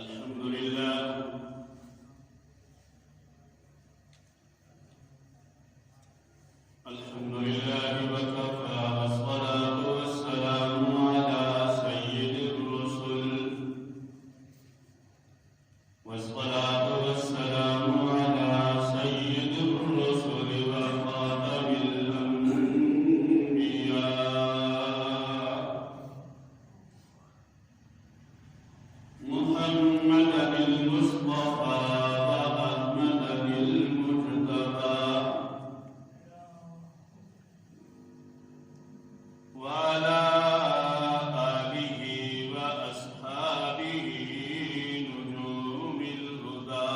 الحمد لله وكفى والصلاة والسلام على سيد الرسل والصلاة والسلام على سيد الرسل وخاتم الأنبياء محمد المصطفى وأحمد المجتبى وعلى آله وأصحابه نجوم الهدى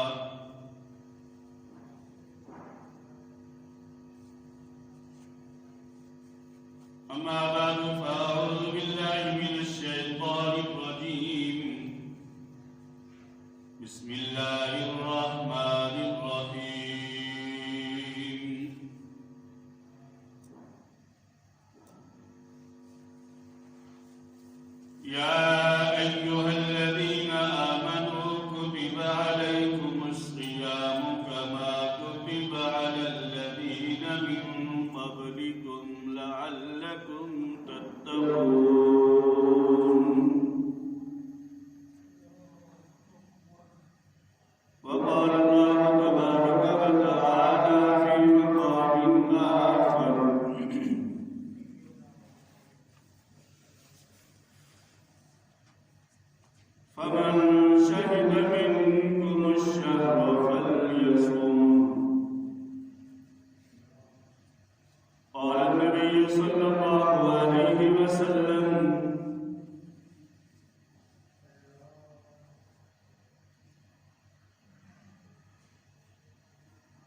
أما بعد فأعوذ بالله من الشيطان الرجيم بسم الله الرحمن الرحيم يا أيها الذين آمنوا كتب عليكم الصيام كما كتب على الذين من قبلكم لعلكم تتقون وقال الله تبارك وتعالى في مقام آخر فمن شهد منكم الشهر فليصم قال النبي صلى الله عليه وسلم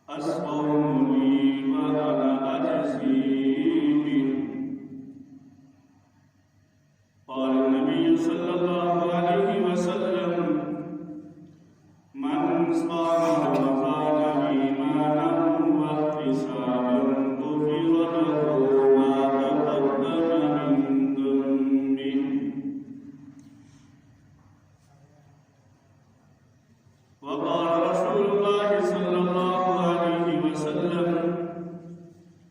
الصوم لي وأنا أجزي به قال النبي صلى الله عليه وسلم من صام رمضان إيمانا واحتسابا غفر له ما تقدم من ذنبه وقال رسول الله صلى الله عليه وسلم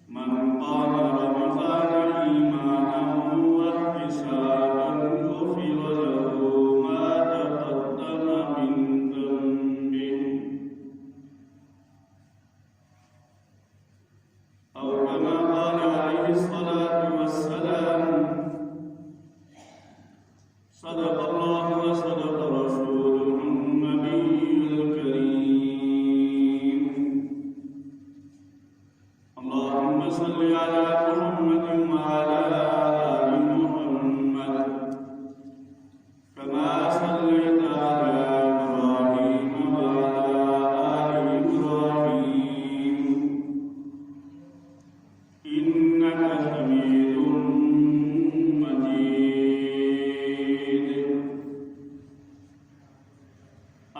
من قام رمضان إيمانا واحتسابا غفر له ما تقدم من ذنبه أو كما قال عليه الصلاة والسلام صدق الله وصدق رسوله النبي الكريم اللهم صل على محمد وعلى آل محمد كما صليت على إبراهيم وعلى آل إبراهيم إنك حميد مجيد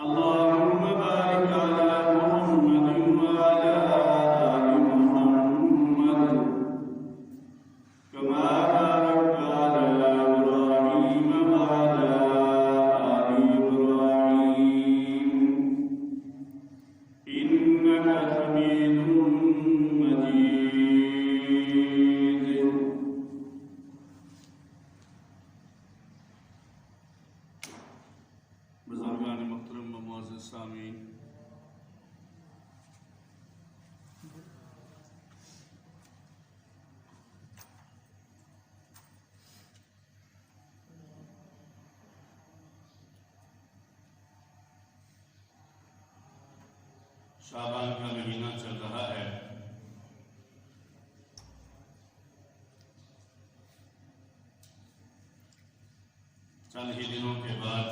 اللهم بارك على محمد وعلى آل محمد كما باركت على إبراهيم وعلى آل إبراهيم إنك حميد مجيد بزرگان محترم و معزز سامعین، شعبان کا مہینہ چل رہا ہے۔ چند ہی دنوں کے بعد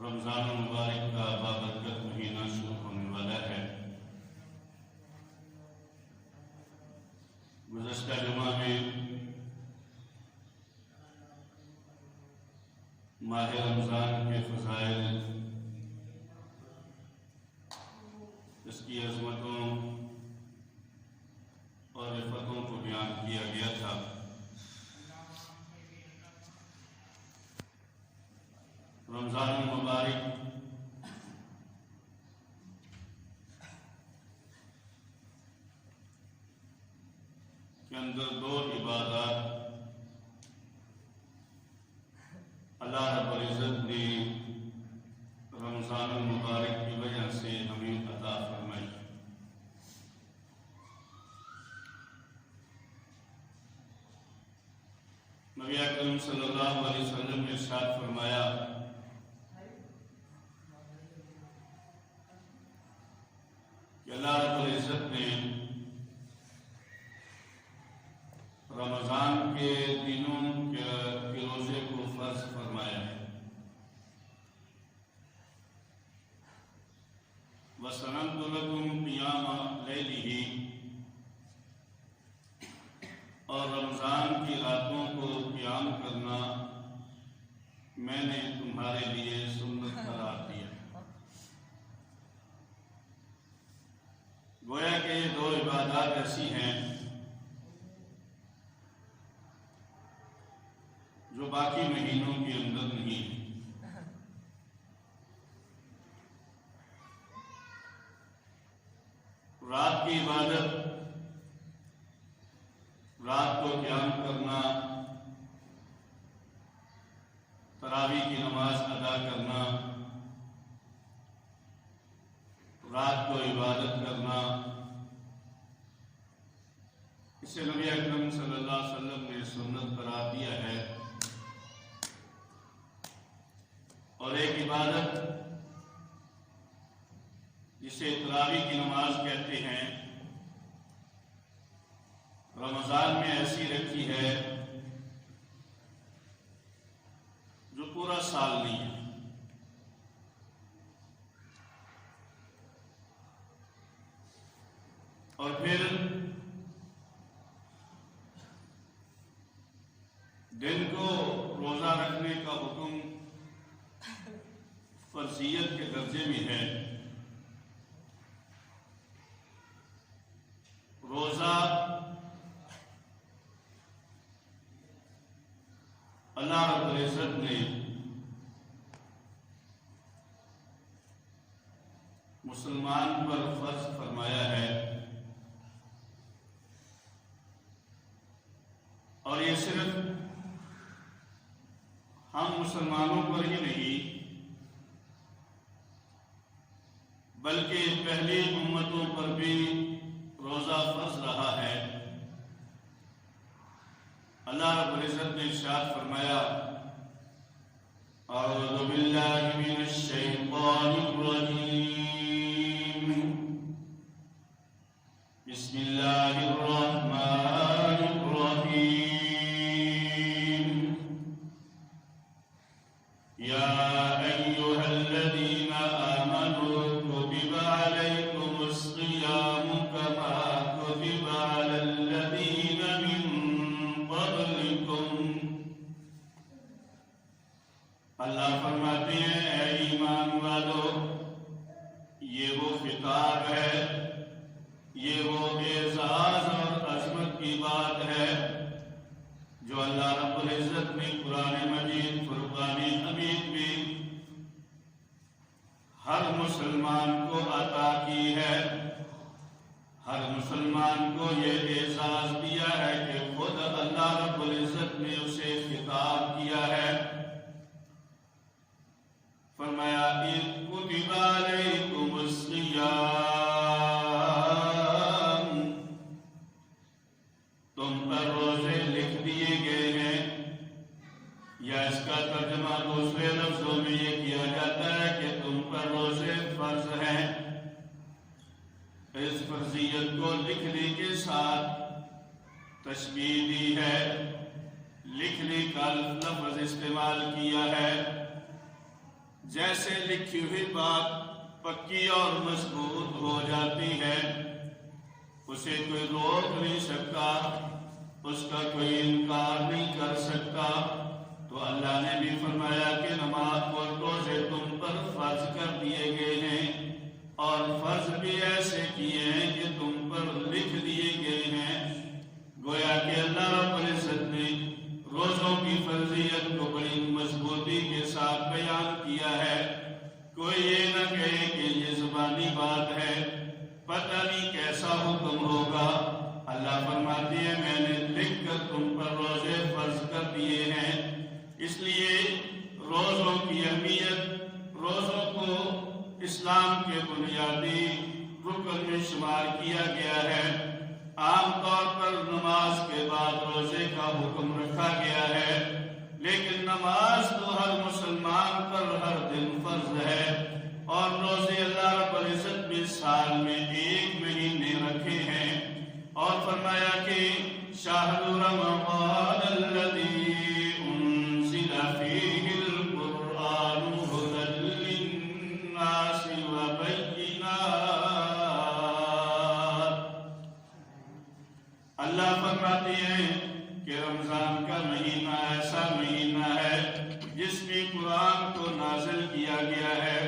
رمضان المبارک کا بابرکت مہینہ شروع ہونے والا ہے۔ گزشتہ جمعہ میں ماہ رمضان کے فضائل، اس کی عظمتوں اور رفتوں کو بیان کیا گیا تھا۔ رمضان المبارک کے اندر دو عبادات اللہ رب العزت نے رمضان المبارک کی وجہ سے ہمیں عطا فرمائی۔ نبی اکرم صلی اللہ علیہ وسلم نے ارشاد فرمایا کہ اللہ رب العزت نے رمضان کے دنوں کے روزے کو فرض فرمایا ہے۔ وَسَنَنْتُ لَكُمْ قِيَامَ لَيْلِهِ، اور رمضان کی راتوں کو قیام کرنا میں نے تمہارے لیے سنت قرار دیا۔ گویا کہ یہ دو عبادات ایسی ہیں جو باقی مہینوں کے اندر نہیں ہیں۔ رات کی عبادت، رات کو قیام کرنا، تراویح کی نماز ادا کرنا، رات کو عبادت کرنا، اسے نبی اکرم صلی اللہ علیہ وسلم نے سنت قرار دیا ہے۔ اور ایک عبادت جسے تراویح کی نماز کہتے ہیں، رمضان میں ایسی رکھی ہے جو پورا سال نہیں ہے۔ اور پھر دن کو روزہ رکھنے کا حکم فرضیت کے درجے میں ہے۔ روزہ اللہ رب العزت نے مسلمان پر فرض فرمایا ہے، اور یہ صرف ہم مسلمانوں پر ہی نہیں بلکہ پہلی امتوں پر بھی روزہ فرض رہا ہے۔ اللہ رب العزت نے ارشاد فرمایا، اعوذ باللہ من الشیطان الرجیم، بسم اللہ الرحمن الرحیم، یا ایہا الذین آمنوا کتب علیکم الصیام کما کتب علی الذین من اللہ فرماتے ہیں، اے ایمان والو، یہ وہ خطاب ہے، یہ وہ اعزاز اور عظمت کی بات ہے جو اللہ رب العزت نے قرآن مجید فرقان حمید میں ہر مسلمان کو عطا کی ہے۔ ہر مسلمان کو یہ اعزاز دیا ہے کہ خود اللہ رب العزت نے اسے خطاب کیا ہے۔ فرمایا، کتب علیکم الصیام، تم پر روزے لکھ دیے گئے ہیں، یا اس کا ترجمہ دوسرے لفظوں میں یہ کیا جاتا ہے کہ تم پر روزے فرض ہیں۔ اس فرضیت کو لکھنے کے ساتھ تشبیہ دی ہے، لکھنے کا لفظ استعمال کیا ہے۔ جیسے لکھی ہوئی بات پکی اور مضبوط ہو جاتی ہے، اسے کوئی روک نہیں سکتا، اس کا کوئی انکار نہیں کر سکتا، تو اللہ نے بھی فرمایا کہ نماز اور روزے تم پر فرض کر دیے گئے ہیں، اور فرض بھی ایسے کیے ہیں کہ تم پر لکھ دیے گئے ہیں۔ گویا کہ اللہ رب العزت نے روزوں کی فرضیت کو بڑی مضبوطی کے ساتھ بیان کیا اللہ فرماتی ہے میں نے لکھ کر تم پر روزے فرض کر دیے ہیں، اس لیے روزوں کی اہمیت، روزوں کو اسلام کے بنیادی رکن میں شمار کیا گیا ہے۔ عام طور پر نماز کے بعد روزے کا حکم رکھا گیا ہے، لیکن نماز تو ہر مسلمان پر ہر دن فرض ہے، اور روزے اللہ رب العزت نے سال میں 1 مہینے رکھے ہیں، اور فرمایا کہ شہر رمضان الذی انزل فیہ القرآن ھدی للناس وبینات۔ اللہ فرماتے ہیں کہ رمضان کا مہینہ ایسا مہینہ ہے جس میں قرآن کو نازل کیا گیا ہے۔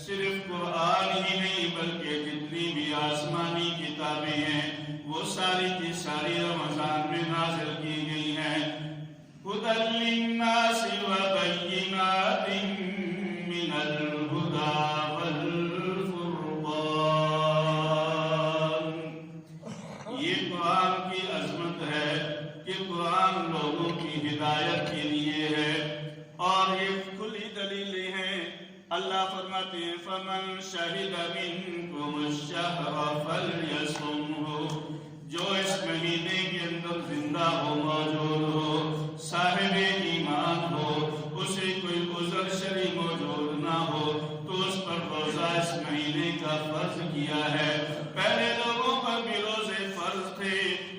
صرف قرآن ہی نہیں بلکہ جتنی بھی آسمانی کتابیں ہیں وہ ساری کی ساری رمضان میں نازل کی گئی ہیں۔ ھدی للناس وبینات من الھدی والفرقان۔ یہ قرآن کی عظمت ہے کہ قرآن لوگوں کی ہدایت کے لیے ہے، اور یہ کھلی دلیلیں ہیں۔ اللہ فرماتے ہیں فمن شہد منکم الشہر فلیصمہ، جو اس مہینے کے اندر زندہ ہو، موجود ہو، صاحب ایمان ہو، اسے کوئی عذر شرعی موجود نہ ہو تو اس پر روزہ اس مہینے کا فرض کیا ہے۔ پہلے لوگوں پر بھی روزے فرض تھے۔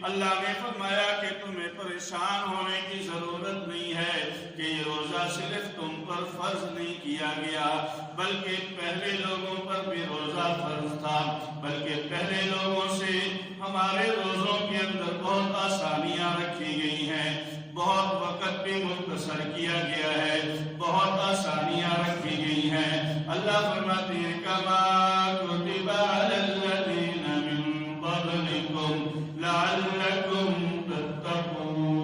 اللہ نے فرمایا کہ تمہیں پریشان ہونے کی ضرورت نہیں ہے کہ یہ روزہ صرف تم پر فرض نہیں کیا گیا، بلکہ پہلے لوگوں پر بھی روزہ فرض تھا، بلکہ پہلے لوگوں سے ہمارے روزوں کے اندر بہت آسانیاں رکھی گئی ہیں، بہت وقت بھی مختصر کیا گیا ہے، بہت آسانیاں رکھی گئی ہیں۔ اللہ فرماتے ہیں کما کتب علی الذین من قبلکم لعلکم تتقون۔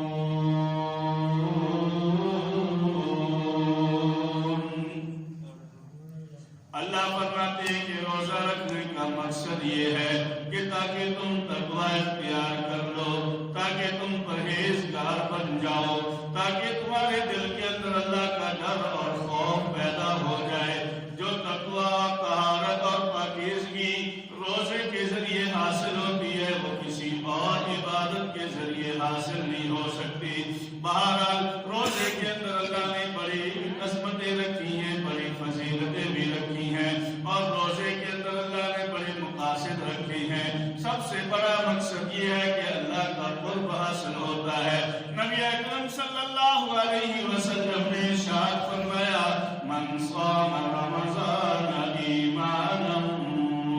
اللہ فرماتے ہیں کہ روزہ رکھنے کا مقصد یہ ہے کہ تاکہ تم تقوی اختیار کر لو، تاکہ تم پرہیزگار بن جاؤ، تاکہ تمہارے دل کے اندر اللہ کا ڈر اور خوف پیدا ہو جائے۔ جو تقوی، طہارت اور پاکیزگی روزے کے ذریعے حاصل ہوتی ہے وہ کسی اور عبادت کے ذریعے حاصل نہیں ہو سکتی۔ بہرحال روزے کے اندر اللہ نے بڑی عظمتیں رکھی ہیں، بڑی فضیلتیں بھی رکھی ہیں، اور روزے کے اندر اللہ نے بڑے مقاصد رکھے ہیں۔ سب سے بڑا مقصد یہ ہے کہ اللہ کا قرب حاصل ہوتا ہے۔ نبی اکرم صلی اللہ علیہ وسلم نے ارشاد فرمایا من صام رمضان ایمانا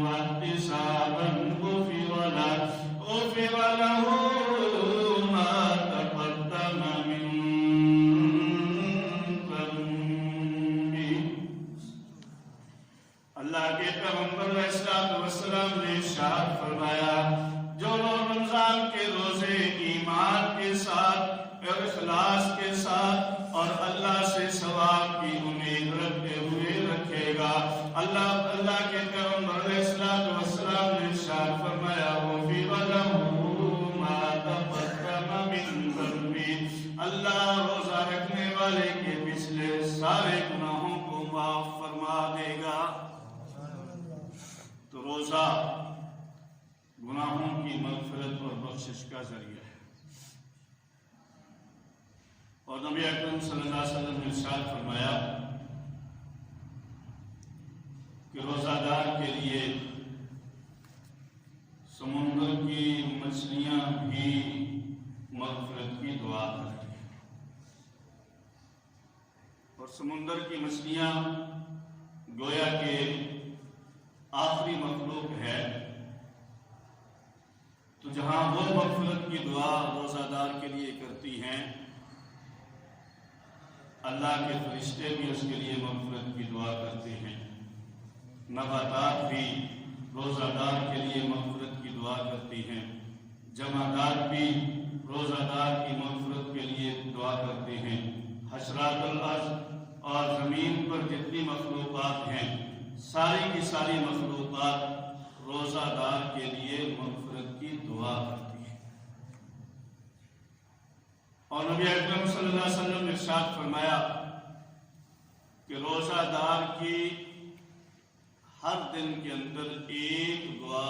واحتسابا غفر له ما تقدم من ذنبه۔ اللہ کے پیغمبر علیہ السلام نے ارشاد فرمایا جو لوگ رمضان کے روزے ایمان کے ساتھ اور اخلاص کے ساتھ اور اللہ سے ثواب کی امید رکھتے ہوئے رکھے گا، اللہ کے پیغمبر علیہ السلام نے ارشاد فرمایا غفر له ما تقدم من ذنبه، اللہ روزہ رکھنے والے کے پچھلے سارے گناہوں کو معاف فرما دے گا۔ تو روزہ گناہوں کی مغفرت اور بخشش کا ذریعہ ہے، اور نبی اکرم صلی اللہ علیہ وسلم نے ارشاد فرمایا کہ روزہ دار کے لیے سمندر کی مچھلیاں بھی مغفرت کی دعا کرتی ہیں، اور سمندر کی مچھلیاں گویا کہ آخری مخلوق ہے، تو جہاں وہ مغفرت کی دعا روزہ دار کے لیے کرتی ہیں، اللہ کے فرشتے بھی اس کے لیے مغفرت کی دعا کرتے ہیں، نباتات بھی روزہ دار کے لیے مغفرت کی دعا کرتی ہیں، جمادات بھی روزہ دار کی مغفرت کے لیے دعا کرتے ہیں، حشرات الارض اور زمین پر جتنی مخلوقات ہیں ساری کی ساری مخلوقات روزہ دار کے لیے مغفرت کی دعا کرتی ہیں۔ اور نبی اکرم صلی اللہ علیہ وسلم نے ارشاد فرمایا کہ روزہ دار کی ہر دن کے اندر ایک دعا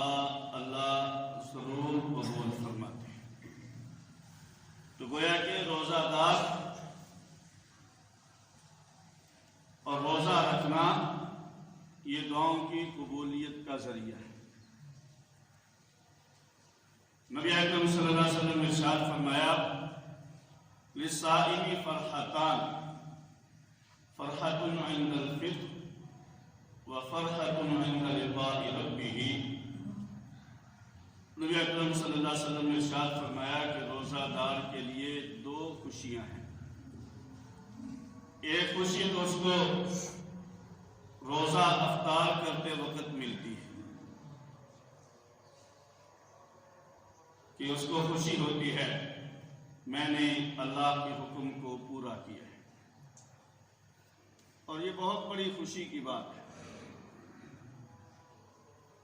اللہ ضرور قبول فرماتے ہیں۔ تو گویا کہ روزہ دار اور روزہ رکھنا یہ دعاؤں کی قبولیت کا ذریعہ ہے۔ نبی اکرم صلی اللہ علیہ وسلم نے ارشاد فرمایا للصائم فرحتان فرحۃ عند الفطر وفرحۃ عند لقاء ربہ۔ نبی اکرم صلی اللہ علیہ وسلم نے ارشاد فرمایا کہ روزہ دار کے لیے دو خوشیاں ہیں۔ ایک خوشی تو اس کو روزہ افطار کرتے وقت ملتی ہے کہ اس کو خوشی ہوتی ہے میں نے اللہ کے حکم کو پورا کیا ہے، اور یہ بہت بڑی خوشی کی بات ہے۔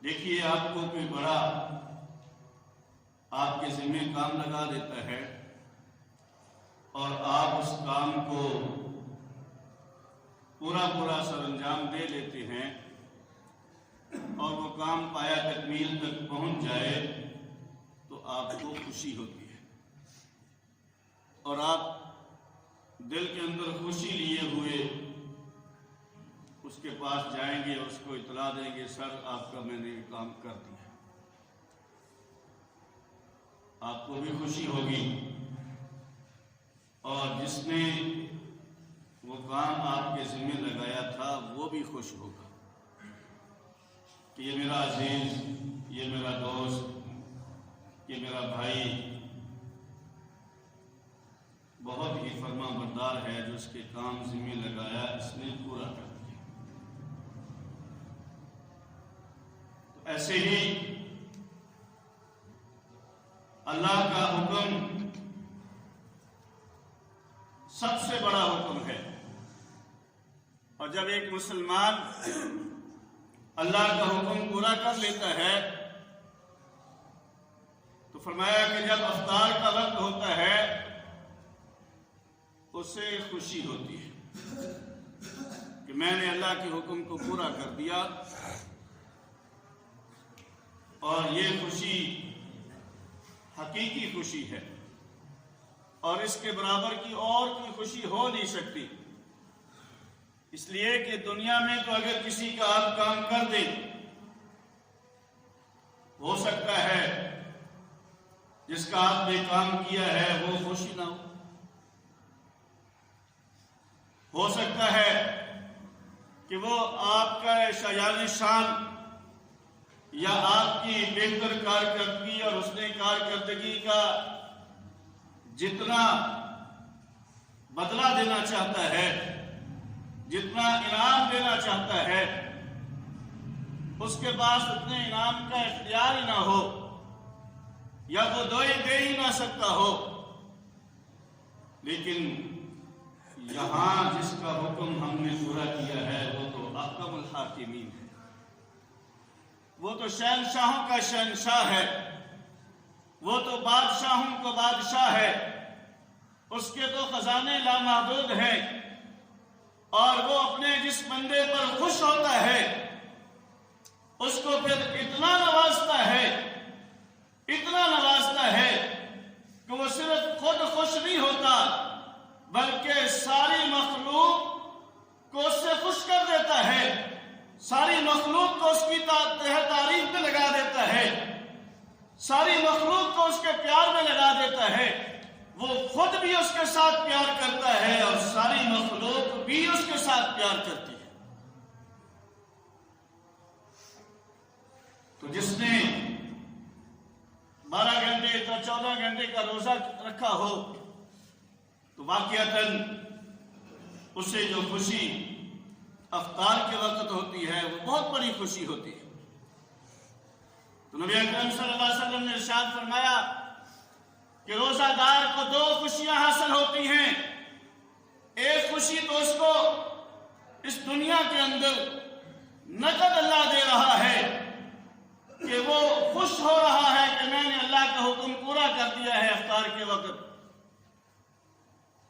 دیکھیے، آپ کو کوئی بڑا آپ کے ذمہ کام لگا دیتا ہے اور آپ اس کام کو پورا سر انجام دے لیتے ہیں اور وہ کام پایا تکمیل تک پہنچ جائے تو آپ کو خوشی ہوتی ہے، اور آپ دل کے اندر خوشی لیے ہوئے اس کے پاس جائیں گے اور اس کو اطلاع دیں گے، سر آپ کا میں نے یہ کام کر دیا۔ آپ کو بھی خوشی ہوگی اور جس نے وہ کام آپ کے ذمہ لگایا تھا وہ بھی خوش ہوگا کہ یہ میرا عزیز، یہ میرا دوست، یہ میرا بھائی بہت ہی فرما بردار ہے، جو اس کے کام ذمہ لگایا اس نے پورا کر دیا۔ تو ایسے ہی اللہ کا حکم سب سے بڑا حکم ہے، اور جب ایک مسلمان اللہ کا حکم پورا کر لیتا ہے تو فرمایا کہ جب افطار کا وقت ہوتا ہے اسے خوشی ہوتی ہے کہ میں نے اللہ کے حکم کو پورا کر دیا، اور یہ خوشی حقیقی خوشی ہے، اور اس کے برابر کی اور کوئی خوشی ہو نہیں سکتی۔ اس لیے کہ دنیا میں تو اگر کسی کا آپ کام کر دیں، ہو سکتا ہے جس کا آپ نے کام کیا ہے وہ خوشی نہ ہو سکتا ہے کہ وہ آپ کا شایان شان یا آپ کی بہتر کارکردگی اور حسن کارکردگی کا جتنا بدلہ دینا چاہتا ہے، جتنا انعام دینا چاہتا ہے، اس کے پاس اتنے انعام کا اختیار ہی نہ ہو، یا وہ دے ہی نہ سکتا ہو۔ لیکن یہاں جس کا حکم ہم نے پورا کیا ہے وہ تو احکم الحاکمین ہے، وہ تو شہنشاہوں کا شہنشاہ ہے، وہ تو بادشاہوں کا بادشاہ ہے، اس کے تو خزانے لامحدود ہیں، اور وہ اپنے جس بندے پر خوش ہوتا ہے اس کو پھر اتنا نوازتا ہے کہ وہ صرف خود خوش نہیں ہوتا بلکہ ساری مخلوق کو اس سے خوش کر دیتا ہے، ساری مخلوق کو اس کی تعریف میں لگا دیتا ہے، ساری مخلوق کو اس کے پیار میں لگا دیتا ہے، وہ خود بھی اس کے ساتھ پیار کرتا ہے اور ساری مخلوق بھی اس کے ساتھ پیار کرتی ہے۔ تو جس نے 12 گھنٹے یا 14 گھنٹے کا روزہ رکھا ہو تو واقعتاً اسے جو خوشی افطار کے وقت ہوتی ہے وہ بہت بڑی خوشی ہوتی ہے۔ تو نبی اکرم صلی اللہ علیہ وسلم نے ارشاد فرمایا کہ روزہ دار کو دو خوشیاں حاصل ہوتی ہیں۔ ایک خوشی تو اس کو اس دنیا کے اندر نقد اللہ دے رہا ہے کہ وہ خوش ہو رہا ہے کہ میں نے اللہ کا حکم پورا کر دیا ہے افطار کے وقت،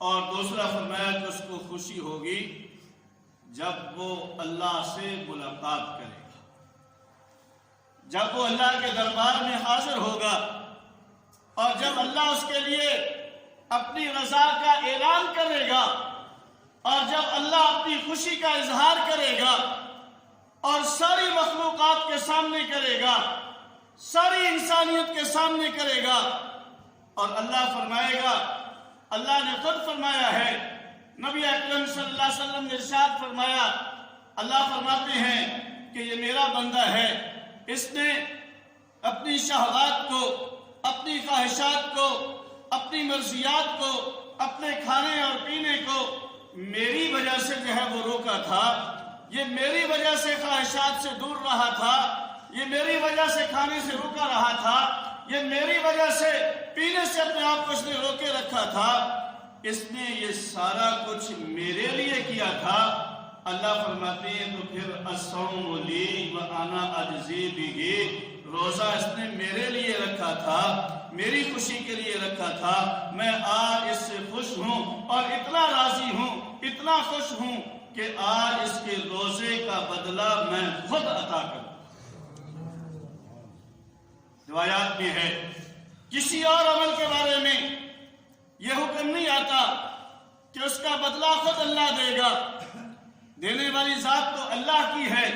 اور دوسرا فرمایا کہ اس کو خوشی ہوگی جب وہ اللہ سے ملاقات کرے گا، جب وہ اللہ کے دربار میں حاضر ہوگا، اور جب اللہ اس کے لیے اپنی رضا کا اعلان کرے گا، اور جب اللہ اپنی خوشی کا اظہار کرے گا اور ساری مخلوقات کے سامنے کرے گا، ساری انسانیت کے سامنے کرے گا، اور اللہ فرمائے گا، اللہ نے خود فرمایا ہے، نبی اکرم صلی اللہ علیہ وسلم نے ارشاد فرمایا، اللہ فرماتے ہیں کہ یہ میرا بندہ ہے، اس نے اپنی شہوات کو، اپنی خواہشات کو، اپنی مرضیات کو، اپنے کھانے اور پینے کو میری وجہ سے جو ہے وہ روکا تھا، یہ میری وجہ سے خواہشات سے دور رہا تھا، یہ میری وجہ سے کھانے سے روکا رہا تھا، یہ میری وجہ سے پینے سے اپنے آپ کو اس نے روکے رکھا تھا، اس نے یہ سارا کچھ میرے لیے کیا تھا۔ اللہ فرماتے ہیں تو پھر الصوم لی وانا اجزی بہ، روزہ اس نے میرے لیے رکھا تھا، میری خوشی کے لیے رکھا تھا، میں آج اس سے خوش ہوں اور اتنا راضی ہوں، اتنا خوش ہوں کہ آج اس کے روزے کا بدلہ میں خود عطا کروں۔ روایات میں ہے کسی اور عمل کے بارے میں یہ حکم نہیں آتا کہ اس کا بدلہ خود اللہ دے گا، دینے والی ذات تو اللہ کی ہے،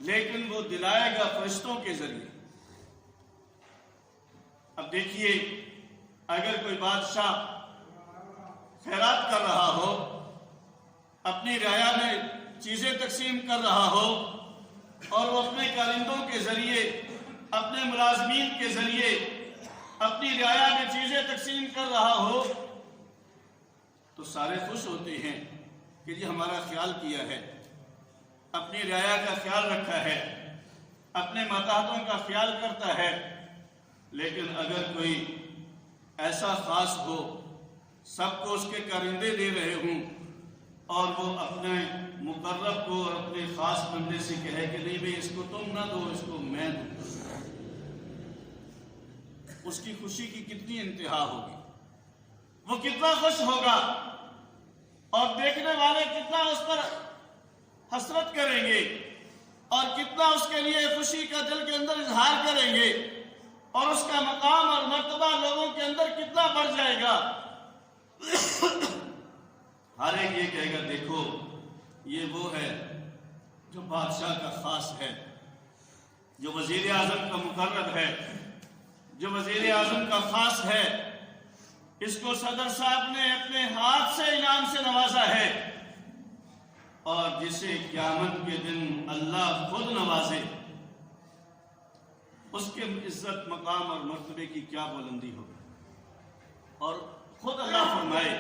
لیکن وہ دلائے گا فرشتوں کے ذریعے۔ اب دیکھیے، اگر کوئی بادشاہ خیرات کر رہا ہو، اپنی رعایا میں چیزیں تقسیم کر رہا ہو، اور وہ اپنے کارندوں کے ذریعے، اپنے ملازمین کے ذریعے اپنی رعایا میں چیزیں تقسیم کر رہا ہو، تو سارے خوش ہوتے ہیں کہ جی ہمارا خیال کیا ہے، اپنی رعایا کا خیال رکھا ہے، اپنے ماتحتوں کا خیال کرتا ہے۔ لیکن اگر کوئی ایسا خاص ہو، سب کو اس کے کارندے دے رہے ہوں، اور وہ اپنے مقرب کو اور اپنے خاص بندے سے کہے کہ نہیں بھئی اس کو تم نہ دو، اس کو میں دوں، اس کی خوشی کی کتنی انتہا ہوگی، وہ کتنا خوش ہوگا، اور دیکھنے والے کتنا اس پر حسرت کریں گے، اور کتنا اس کے لیے خوشی کا دل کے اندر اظہار کریں گے، اور اس کا مقام اور مرتبہ لوگوں کے اندر کتنا بڑھ جائے گا۔ ہر ایک یہ کہے گا دیکھو یہ وہ ہے جو بادشاہ کا خاص ہے، جو وزیر اعظم کا مقرب ہے، جو وزیر اعظم کا خاص ہے، اس کو صدر صاحب نے اپنے ہاتھ سے انعام سے نوازا ہے، اور جسے قیامت کے دن اللہ خود نوازے، اس کے عزت، مقام اور مرتبے کی کیا بلندی ہوگی۔ اور خود اللہ فرمائے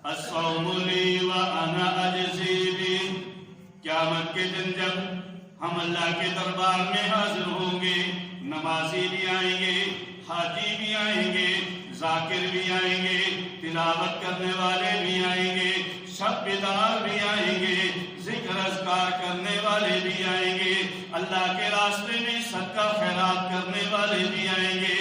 الصوم لی وانا اجزی بہ، قیامت کے دن جب ہم اللہ کے دربار میں حاضر ہوں گے، نمازی بھی آئیں گے، حاجی بھی آئیں گے، ذاکر بھی آئیں گے، تلاوت کرنے والے بھی آئیں گے، شب بیدار بھی آئیں گے، ذکر اذکار کرنے والے بھی آئیں گے، اللہ کے راستے میں صدقہ خیرات کرنے والے بھی آئیں گے۔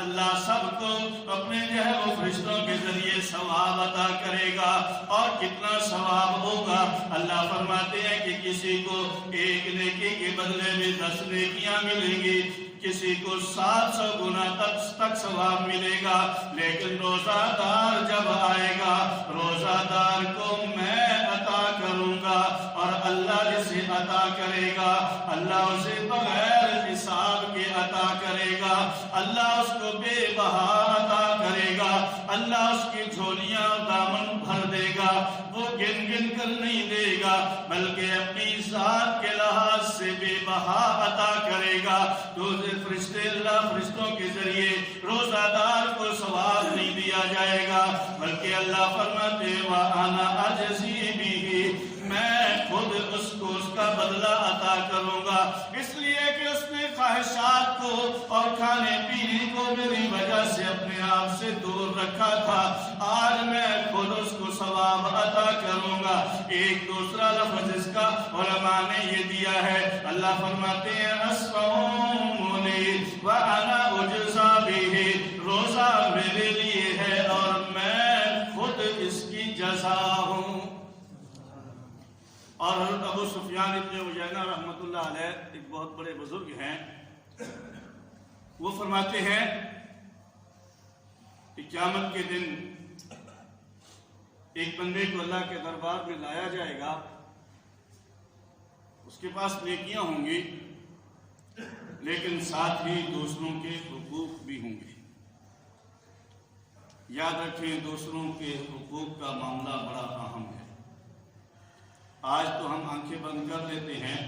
اللہ سب کو اپنے جو ہے وہ فرشتوں کے ذریعے ثواب عطا کرے گا، اور کتنا ثواب ہوگا۔ اللہ فرماتے ہیں کہ کسی کو ایک نیکی کے بدلے میں 10 نیکیاں ملیں گی، کسی کو 700 گنا تک ثواب ملے گا۔ لیکن روزہ دار جب آئے گا، روزہ دار کو میں عطا کروں گا، اور اللہ جسے عطا کرے گا اللہ اسے بغیر حساب کے عطا کرے گا، اللہ اس کو بے بہا عطا کرے گا، اللہ اس کی جھولیاں دامن بھر دے گا، وہ گن گن کر نہیں دے گا بلکہ اپنی ذات کے لحاظ سے بے بہا عطا کرے گا۔ تو فرشتے، اللہ فرشتوں کے ذریعے روزہ دار کو ثواب نہیں دیا جائے گا، بلکہ اللہ فرماتے وَأَنَا أَجْزِي بِهِ، میں خود اس کو اس کا بدلہ عطا کروں گا، اس لیے کہ اس نے خواہشات کو اور کھانے پینے کو میری وجہ سے اپنے آپ سے دور رکھا تھا، آج میں خود اس کو ثواب عطا کروں گا۔ ایک دوسرا لفظ اس کا علماء نے یہ دیا ہے، اللہ فرماتے ہیں الصوم لی وانا اجزی بہ، روزہ میرے لیے ہے اور میں خود اس جزا ہوں۔ اور حضرت ابو سفیان ابن عیینہ رحمۃ اللہ علیہ ایک بہت بڑے بزرگ ہیں، وہ فرماتے ہیں کہ قیامت کے دن ایک بندے کو اللہ کے دربار میں لایا جائے گا، اس کے پاس نیکیاں ہوں گی لیکن ساتھ ہی دوسروں کے حقوق بھی ہوں گے۔ یاد رکھیں، دوسروں کے حقوق کا معاملہ بڑا اہم ہے۔ آج تو ہم آنکھیں بند کر لیتے ہیں،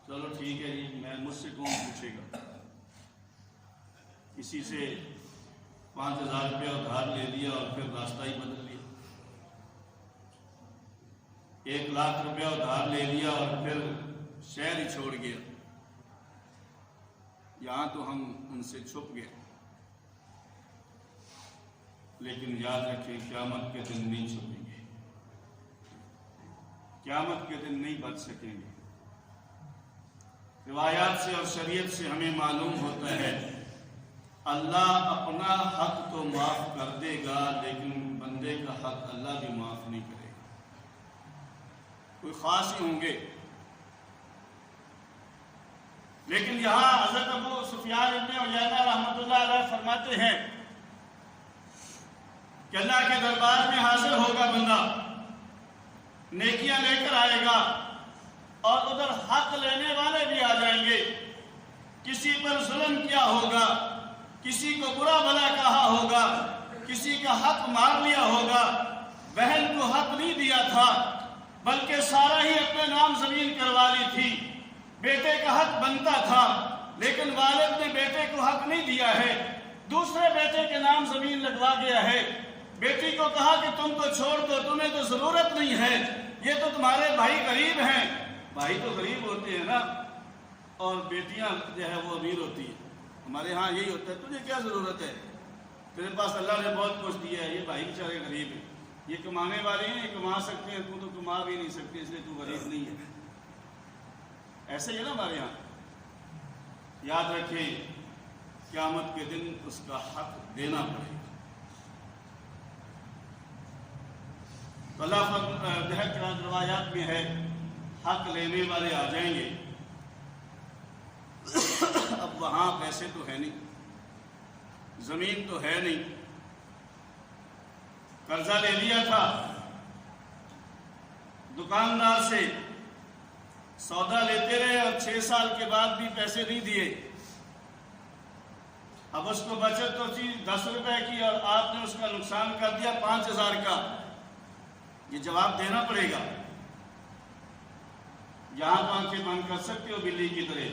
چلو ٹھیک ہے جی، مجھ سے کون پوچھے گا۔ کسی سے 5000 روپیہ ادھار لے لیا اور پھر راستہ ہی بدل لیا، 1 لاکھ روپیہ ادھار لے لیا اور پھر شہر ہی چھوڑ گیا، یہاں تو ہم ان سے چھپ گئے۔ لیکن یاد رکھیں، قیامت کے دن نہیں چھپیں گے، قیامت کے دن نہیں بچ سکیں گے۔ روایات سے اور شریعت سے ہمیں معلوم ہوتا ہے اللہ اپنا حق تو معاف کر دے گا، لیکن بندے کا حق اللہ بھی معاف نہیں کرے گا۔ کوئی خاص ہی ہوں گے، لیکن یہاں حضرت ابو سفیان ابن عیینہ رحمۃ اللہ علیہ فرماتے ہیں کہ اللہ کے دربار میں حاضر ہوگا بندہ، نیکیاں لے کر آئے گا، اور ادھر حق لینے والے بھی آ جائیں گے۔ کسی پر ظلم کیا ہوگا، کسی کو برا بھلا کہا ہوگا، کسی کا حق مار لیا ہوگا، بہن کو حق نہیں دیا تھا بلکہ سارا ہی اپنے نام زمین کروا لی تھی، بیٹے کا حق بنتا تھا لیکن والد نے بیٹے کو حق نہیں دیا ہے، دوسرے بیٹے کے نام زمین لگوا گیا ہے، بیٹی کو کہا کہ تم تو چھوڑ دو، تمہیں تو ضرورت نہیں ہے، یہ تو تمہارے بھائی غریب ہیں۔ بھائی تو غریب ہوتے ہیں نا، اور بیٹیاں جو ہے وہ امیر ہوتی ہیں۔ ہمارے ہاں یہی ہوتا ہے، تجھے کیا ضرورت ہے، تیرے پاس اللہ نے بہت کچھ دیا ہے، یہ بھائی بیچارے غریب ہیں، یہ کمانے والے ہیں، یہ کما سکتے ہیں، تو کما بھی نہیں سکتے، اس لیے تو غریب نہیں ہے۔ ایسے ہی ہے نا ہمارے ہاں۔ یاد رکھیں، قیامت کے دن اس کا حق دینا پڑے گا۔ تو اللہ روایات میں ہے حق لینے والے آ جائیں گے۔ اب وہاں پیسے تو ہے نہیں، زمین تو ہے نہیں، قرضہ لے لیا تھا دکاندار سے، سودا لیتے رہے اور 6 سال کے بعد بھی پیسے نہیں دیے۔ اب اس کو بچت تو تھی 10 روپے کی اور آپ نے اس کا نقصان کر دیا 5000 کا، یہ جواب دینا پڑے گا۔ یہاں تو آنکھیں بند کر سکتے ہو بلی کی طرح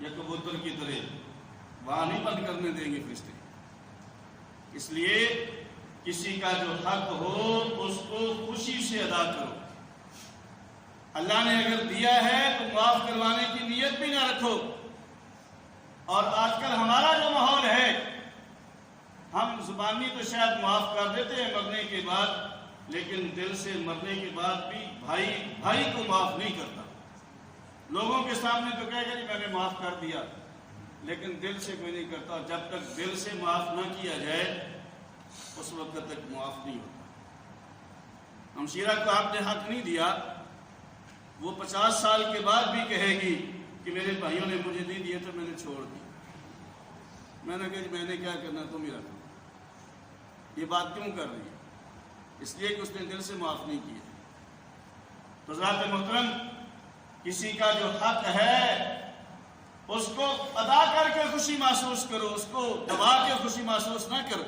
یا کبوتر کی طرح، وہاں نہیں بند کرنے دیں گے فرشتے۔ اس لیے کسی کا جو حق ہو اس کو خوشی سے ادا کرو۔ اللہ نے اگر دیا ہے تو معاف کروانے کی نیت بھی نہ رکھو۔ اور آج کل ہمارا جو ماحول ہے، ہم زبانی تو شاید معاف کر دیتے ہیں مرنے کے بعد، لیکن دل سے مرنے کے بعد بھی بھائی کو معاف نہیں کرتا۔ لوگوں کے سامنے تو کہے گا جی میں نے معاف کر دیا، لیکن دل سے کوئی نہیں کرتا۔ جب تک دل سے معاف نہ کیا جائے اس وقت تک معاف نہیں ہوتا۔ ہمشیرہ کو آپ نے حق نہیں دیا، وہ 50 سال کے بعد بھی کہے گی کہ میرے بھائیوں نے مجھے نہیں دیا تو میں نے چھوڑ دی۔ میں نے کہا جی میں نے کیا کرنا، تم ہی رکھو۔ یہ بات کیوں کر رہی ہے؟ اس لیے کہ اس نے دل سے معاف نہیں کیا۔ تو حضرات محترم، کسی کا جو حق ہے اس کو ادا کر کے خوشی محسوس کرو، اس کو دبا کے خوشی محسوس نہ کرو۔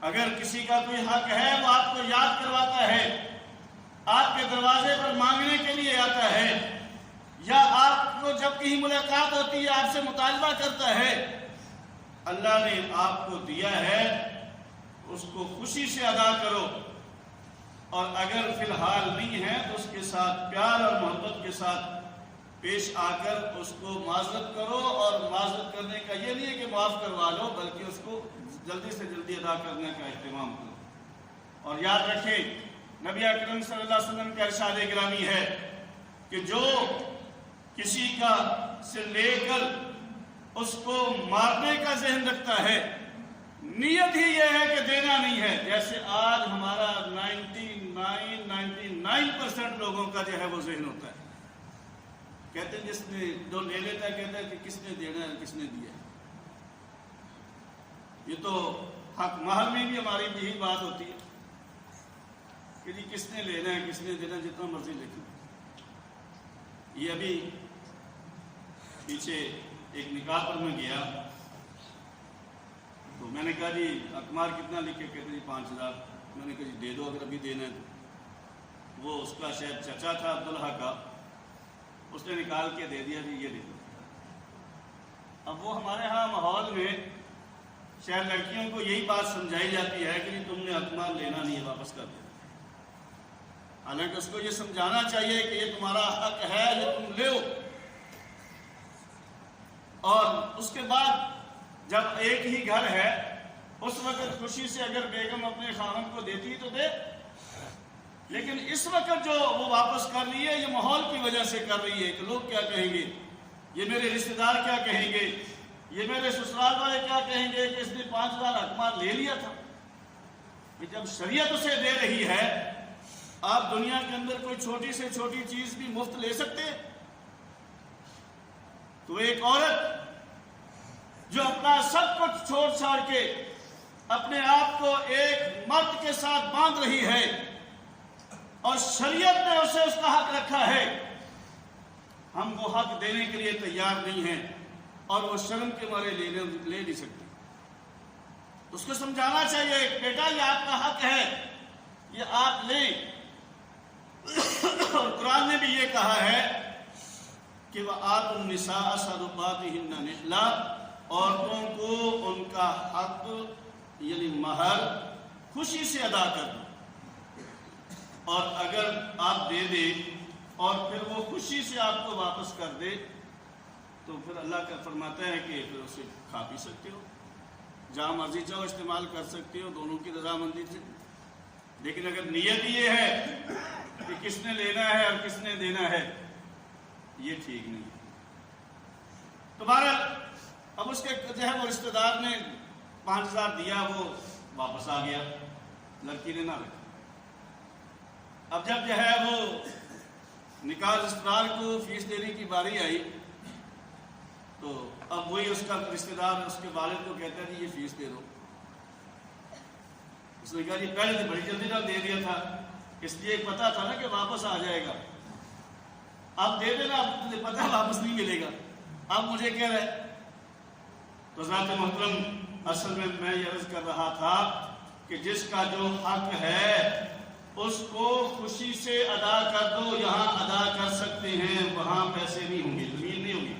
اگر کسی کا کوئی حق ہے وہ آپ کو یاد کرواتا ہے، آپ کے دروازے پر مانگنے کے لیے آتا ہے، یا آپ کو جب کہیں ملاقات ہوتی ہے آپ سے مطالبہ کرتا ہے، اللہ نے آپ کو دیا ہے اس کو خوشی سے ادا کرو۔ اور اگر فی الحال نہیں ہے تو اس کے ساتھ پیار اور محبت کے ساتھ پیش آ کر اس کو معذرت کرو، اور معذرت کرنے کا یہ نہیں ہے کہ معاف کروا لو، بلکہ اس کو جلدی سے جلدی ادا کرنے کا اہتمام کرو۔ اور یاد رکھیں، نبی اکرم صلی اللہ علیہ وسلم کا ارشاد گرامی ہے کہ جو کسی کا سے لے کر اس کو مارنے کا ذہن رکھتا ہے، نیت ہی یہ ہے کہ دینا نہیں ہے، جیسے آج ہمارا 99% لوگوں کا جو ہے وہ ذہن ہوتا ہے. کہتے ہیں جس نے جو لے لیتا ہے کہتا ہے کہ کس نے دینا ہے کس نے دیا ہے. یہ تو حق محل میں بھی ہماری یہی بات ہوتی ہے کہ جی کس نے لینا ہے کس نے دینا, جتنا مرضی لکھیں. یہ ابھی پیچھے ایک نکاح پر میں گیا تو میں نے کہا جی اقمار کتنا لکھے, کہتے جی 5000. میں نے کہا جی دے دو اگر ابھی دینا ہے تو. وہ اس کا شاید چچا تھا عبداللہ کا, اس نے نکال کے دے دیا جی یہ دے دو. اب وہ ہمارے ہاں ماحول میں شاید لڑکیوں کو یہی بات سمجھائی جاتی ہے کہ تم نے اقمار لینا نہیں ہے واپس کر دو. حالانکہ اس کو یہ سمجھانا چاہیے کہ یہ تمہارا حق ہے یہ تم لو. اور اس کے بعد جب ایک ہی گھر ہے اس وقت خوشی سے اگر بیگم اپنے خاوند کو دیتی تو دے, لیکن اس وقت جو وہ واپس کر رہی ہے یہ ماحول کی وجہ سے کر رہی ہے کہ لوگ کیا کہیں گے, یہ میرے رشتہ دار کیا کہیں گے, یہ میرے سسرال والے کیا کہیں گے کہ اس نے 5000 اقمار لے لیا تھا. جب شریعت اسے دے رہی ہے, آپ دنیا کے اندر کوئی چھوٹی سے چھوٹی چیز بھی مفت لے سکتے ہیں؟ تو ایک عورت جو اپنا سب کچھ چھوڑ چھاڑ کے اپنے آپ کو ایک مرد کے ساتھ باندھ رہی ہے اور شریعت نے اسے اس کا حق رکھا ہے, ہم وہ حق دینے کے لیے تیار نہیں ہیں اور وہ شرم کے مارے لے نہیں سکتے. اس کو سمجھانا چاہیے بیٹا یہ آپ کا حق ہے, یہ آپ لیں. اور قرآن نے بھی یہ کہا ہے کہ وَآتُوا النِّسَاءَ صَدُقَاتِهِنَّ نِحْلًا, عورتوں کو ان کا حق یعنی مہر خوشی سے ادا کر دو. اور اگر آپ دے دیں اور پھر وہ خوشی سے آپ کو واپس کر دے تو پھر اللہ کا فرماتا ہے کہ پھر اسے کھا پی سکتے ہو, جہاں مرضی چاہو استعمال کر سکتے ہو دونوں کی رضامندی سے. لیکن اگر نیت یہ ہے کہ کس نے لینا ہے اور کس نے دینا ہے, یہ ٹھیک نہیں ہے. تو بہرحال اب اس کے جو ہے وہ رشتہ دار نے 5000 دیا, وہ واپس آ گیا, لڑکی نے نہ رکھا. اب جب جو ہے وہ نکاح رشتہ کو فیس دینے کی باری آئی تو اب وہی اس کا رشتہ دار اس کے والد کو کہتا ہے کہ یہ فیس دے دو. اس نے کہا جی پہلے تو بڑی جلدی نہ دے دیا تھا, اس لیے پتا تھا نا کہ واپس آ جائے گا, اب دے دینا, اب تجھے پتا واپس نہیں ملے گا, اب مجھے کہہ رہے. تو ذات محترم اصل میں یہ عرض کر رہا تھا کہ جس کا جو حق ہے اس کو خوشی سے ادا کر دو. یہاں ادا کر سکتے ہیں, وہاں پیسے نہیں ہوں گے, زمین نہیں ہوگی.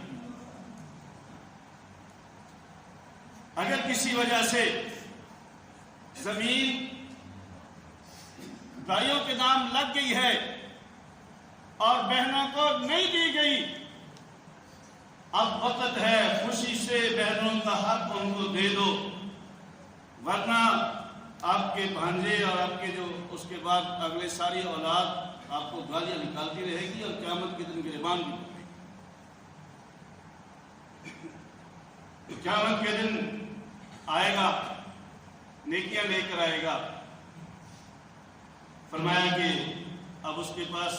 اگر کسی وجہ سے زمین بھائیوں کے نام لگ گئی ہے اور بہنوں کو نہیں دی گئی, اب وقت ہے خوشی سے بہنوں کا حق ان کو دے دو, ورنہ آپ کے بھانجے اور آپ کے جو اس کے بعد اگلے ساری اولاد آپ کو گالیاں نکالتی رہے گی اور قیامت کے دن گریبان بھی کرے گی. قیامت کے دن آئے گا, نیکیاں لے کر آئے گا. فرمایا کہ اب اس کے پاس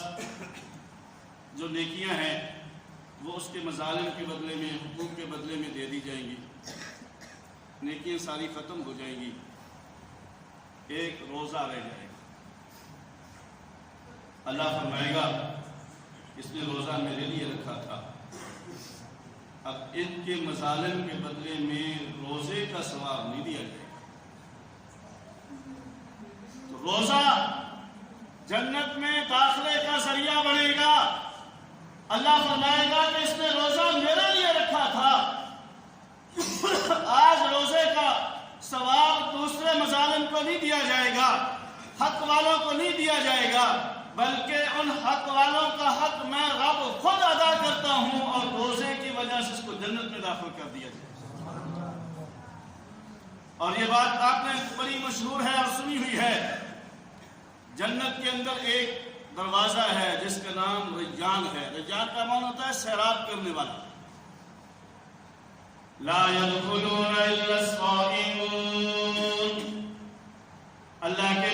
جو نیکیاں ہیں وہ اس کے مظالم کے بدلے میں, حقوق کے بدلے میں دے دی جائیں گی. نیکیاں ساری ختم ہو جائیں گی, ایک روزہ رہ جائے گا. اللہ فرمائے گا اس نے روزہ میرے لیے رکھا تھا, اب ان کے مظالم کے بدلے میں روزے کا ثواب نہیں دیا جائے گا. تو روزہ جنت میں داخلے کا ذریعہ بنے گا. اللہ فرمائے گا کہ اس نے روزہ میرے لیے رکھا تھا, آج روزے کا ثواب دوسرے مظالم کو نہیں دیا جائے گا, حق والوں کو نہیں دیا جائے گا, بلکہ ان حق والوں کا حق میں رب خود ادا کرتا ہوں اور روزے کی وجہ سے اس کو جنت میں داخل کر دیا جائے. اور یہ بات آپ نے بڑی مشہور ہے اور سنی ہوئی ہے. جنت کے اندر ایک دروازہ ہے جس کا نام ریان ہے. ریان کا معنی ہوتا ہے سیراب کرنے والا. لا يدخلون الا الصائمون.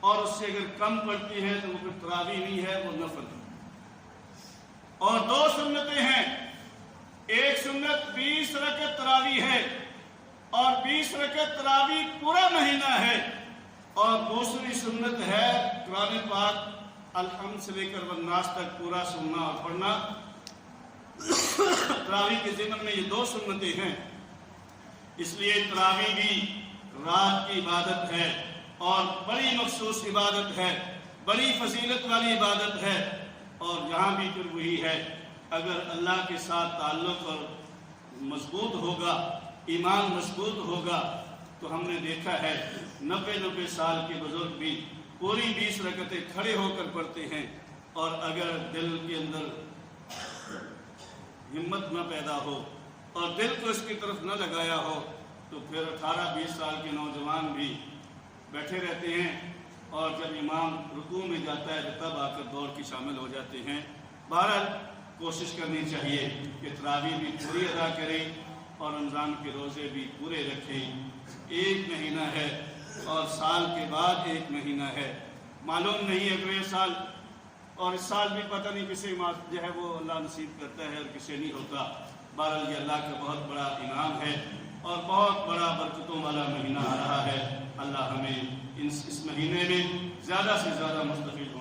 اور اس سے اگر کم پڑتی ہے تو وہ پھر تراویح نہیں ہے، وہ نفل ہے۔ اور 2 سنتیں ہیں، ایک سنت 20 رکعت تراویح ہے اور 20 رکعت تراویح پورا مہینہ ہے، اور دوسری سنت ہے قرآن پاک الحمد سے لے کر والناس تک پورا سننا اور پڑھنا۔ تراویح کے ضمن میں یہ 2 سنتیں ہیں، اس لیے تراویح بھی رات کی عبادت ہے اور بڑی مخصوص عبادت ہے، بڑی فضیلت والی عبادت ہے، اور یہاں بھی پھر وہی ہے، اگر اللہ کے ساتھ تعلق اور مضبوط ہوگا، ایمان مضبوط ہوگا، تو ہم نے دیکھا ہے 90 سال کے بزرگ بھی پوری 20 رکعتیں کھڑے ہو کر پڑھتے ہیں، اور اگر دل کے اندر ہمت نہ پیدا ہو اور دل کو اس کی طرف نہ لگایا ہو تو پھر 18-20 سال کے نوجوان بھی بیٹھے رہتے ہیں، اور جب امام رکوع میں جاتا ہے تو تب آ کر دوڑ کے شامل ہو جاتے ہیں۔ بہرحال کوشش کرنی چاہیے کہ تراویح بھی پوری ادا کریں اور رمضان کے روزے بھی پورے رکھیں۔ 1 مہینہ ہے اور سال کے بعد 1 مہینہ ہے، معلوم نہیں اگلے سال، اور اس سال بھی پتہ نہیں کسے جو ہے وہ اللہ نصیب کرتا ہے اور کسے نہیں ہوتا۔ بہرحال یہ اللہ کا بہت بڑا انعام ہے اور بہت بڑا برکتوں والا مہینہ آ رہا ہے۔ اللہ ہمیں اس مہینے میں زیادہ سے زیادہ مستفید